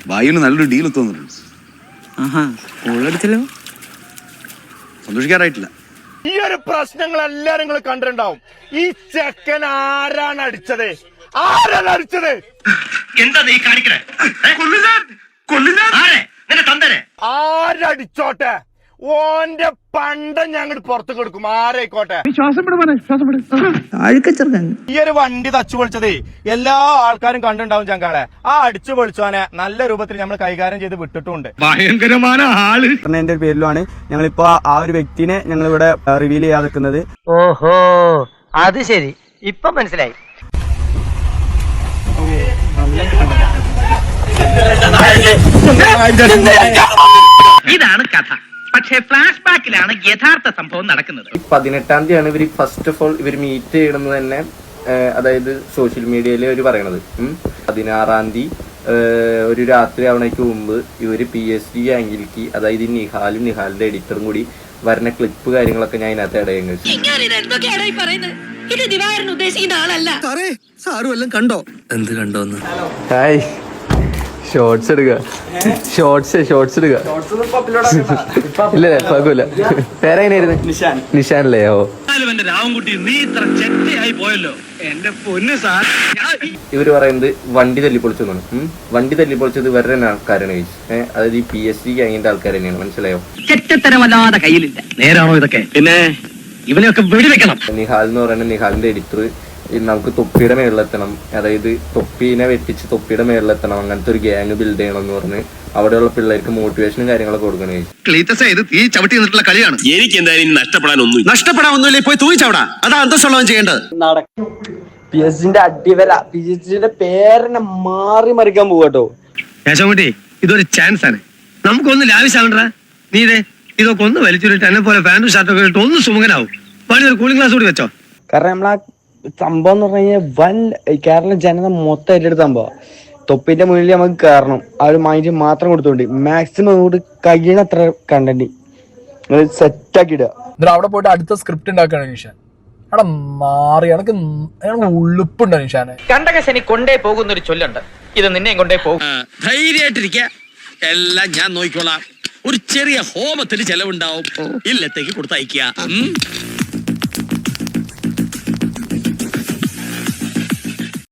വായുവിന് നല്ലൊരു ഡീൽ തോന്നുന്നുണ്ട്. സന്തോഷിക്കാറായിട്ടില്ല. ഈ ഒരു പ്രശ്നങ്ങൾ എല്ലാരും നിങ്ങൾ കണ്ടിട്ടുണ്ടാവും. ഈ ചെക്കൻ ആരാണ് അടിച്ചത്? എന്താ നീ കാണിക്കണേ? ആരടിച്ചോട്ടെ, ഓന്റെ പണ്ടം ഞങ്ങൾ പുറത്തു കൊടുക്കും. ആരായിക്കോട്ടെ. ഈ ഒരു വണ്ടി തച്ചു പൊളിച്ചതേ എല്ലാ ആൾക്കാരും കണ്ടിട്ടുണ്ടാവും ചങ്കാളെ. ആ അടിച്ചു പൊളിച്ചോനെ നല്ല രൂപത്തിൽ നമ്മൾ കൈകാര്യം ചെയ്ത് വിട്ടിട്ടുണ്ട്. ഭയങ്കരമായ ആള് എന്റെ പേരിലാണ് ഞങ്ങളിപ്പോ ആ ഒരു വ്യക്തിനെ ഞങ്ങൾ ഇവിടെ റിവീൽ ചെയ്യാതെ നിൽക്കുന്നത്. ഓഹോ, അത് ശരി, ഇപ്പൊ മനസ്സിലായി. ഇതാണ് കഥ. പക്ഷേ ഫ്ലാഷ് ബാക്കിലാണ് യഥാർത്ഥ സംഭവം നടക്കുന്നത്. 18-ാം തീയതിയാണ് ഇവർ ഫസ്റ്റ് ഓഫ് ഓൾ ഇവർ മീറ്റ് ചെയ്യണമെന്ന് തന്നെ, അതായത് സോഷ്യൽ മീഡിയയിൽ അവർ പറയണത്. 16-ാം തീയതി ഒരു രാത്രി ആവണേക്ക് മുമ്പ് ഇവർ PSG ആംഗിലേക്ക്, അതായത് നിഹാലിന്റെ എഡിറ്ററും കൂടി വരുന്ന ക്ലിപ്പ് കാര്യങ്ങളൊക്കെ ഞാൻ ഇതിനകത്ത് ഇടയും കഴിച്ചു. കണ്ടോ? എന്ത് കണ്ടോന്ന്? ഹായ്, ഷോർട്സ് എടുക്കുക. ഷോർട്സ് എടുക്കുക. ഇല്ല കുഴപ്പമില്ല. പേരെങ്ങനെയായിരുന്നു? നിഷാനല്ലേ? ഓ, രാവൻകുട്ടി നീ ഇത്ര ചെറ്റയായി പോയല്ലോ എന്റെ പൊന്ന് സാർ. ഇവര് പറയുന്നത് വണ്ടി തല്ലിപ്പൊളിച്ചെന്നാണ്. വണ്ടി തല്ലിപ്പൊളിച്ചത് ഇവരുടെ ആൾക്കാരാണ് കഴിച്ചു. അതായത് ഈ PSG ഗ്യാങ്ങിന്റെ ആൾക്കാർ തന്നെയാണ്. മനസ്സിലായോ? ചെറ്റത്തരമല്ലാതെ കയ്യിലില്ല. നേരാണോ ഇതൊക്കെ? പിന്നെ ഇവനെയൊക്കെ വെടിവെക്കണം. നിഹാൽ എന്ന് പറയുന്നത് നിഹാലിന്റെ എഡിറ്റർ നമുക്ക് തൊപ്പിയുടെ മേളിലെത്തണം, അതായത് തൊപ്പീനെ വെട്ടിച്ച് തൊപ്പിയുടെ മേളിലെത്തണം, അങ്ങനത്തെ ഒരു ഗ്യാങ് ബിൽഡ് ചെയ്യണം എന്ന് പറഞ്ഞ് അവിടെയുള്ള പിള്ളേർക്ക് മോട്ടിവേഷനും കാര്യങ്ങളൊക്കെ കൊടുക്കണേ. കളിയാണ്. എനിക്ക് എന്തായാലും നഷ്ടപ്പെടാനൊന്നുമില്ല. പോയി തൂയിച്ചവിടാ. അതാ അന്തസ്സുള്ളവൻ ചെയ്യേണ്ടത്. PSG അടിവര. PSG പേരെന്നെ മാറി മറിക്കാൻ പോവാട്ടോ. യശോകുട്ടി, ഇതൊരു ചാൻസ് ആണ്. നമുക്കൊന്ന് ലാവിശാവണ്ടാ. നീ ഇതൊക്കെ ഒന്ന് വലിച്ചൊരിട്ട് എന്നെ പോലെ പാന്റും ഷർട്ടൊക്കെ ഇട്ട് ഒന്ന് സുമുഖനാവും. പണി ഒരു കൂളിംഗ് ഗ്ലാസ് കൂടി വെച്ചോ. കാരണം നമ്മളാ സംഭവം എന്ന് പറഞ്ഞു കഴിഞ്ഞാൽ വൻ കേരള ജനത മൊത്തം ഏറ്റെടുത്ത സംഭവം. തൊപ്പിന്റെ മുന്നിൽ നമുക്ക് കയറണം, ആ ഒരു മൈൻഡ് മാത്രം കൊടുത്തോണ്ട് മാക്സിമം അങ്ങോട്ട് കഴിയണത്ര കണ്ടന്റ് സെറ്റ് ആക്കി ഇടുക. എന്നിട്ട് അവിടെ പോയിട്ട് അടുത്ത സ്ക്രിപ്റ്റ് ഉണ്ടാക്കുകയാണ് നിഷാൻ. അവിടെ മാറി എനക്ക് ഉള്ളിപ്പുണ്ട് നിഷാനെ. കണ്ടകശനി കൊണ്ടേ പോകുന്നൊരു ചൊല്ലുണ്ട്. ഇത് നിന്നെയും കൊണ്ടേ പോകും. ധൈര്യമായിട്ടിരിക്ക, എല്ലാം ഞാൻ നോക്കിക്കോളാം. ഒരു ചെറിയ ഹോമത്തിന് ചെലവുണ്ടാവും. ഇല്ലത്തേക്ക് കൊടുത്തയക്കുക.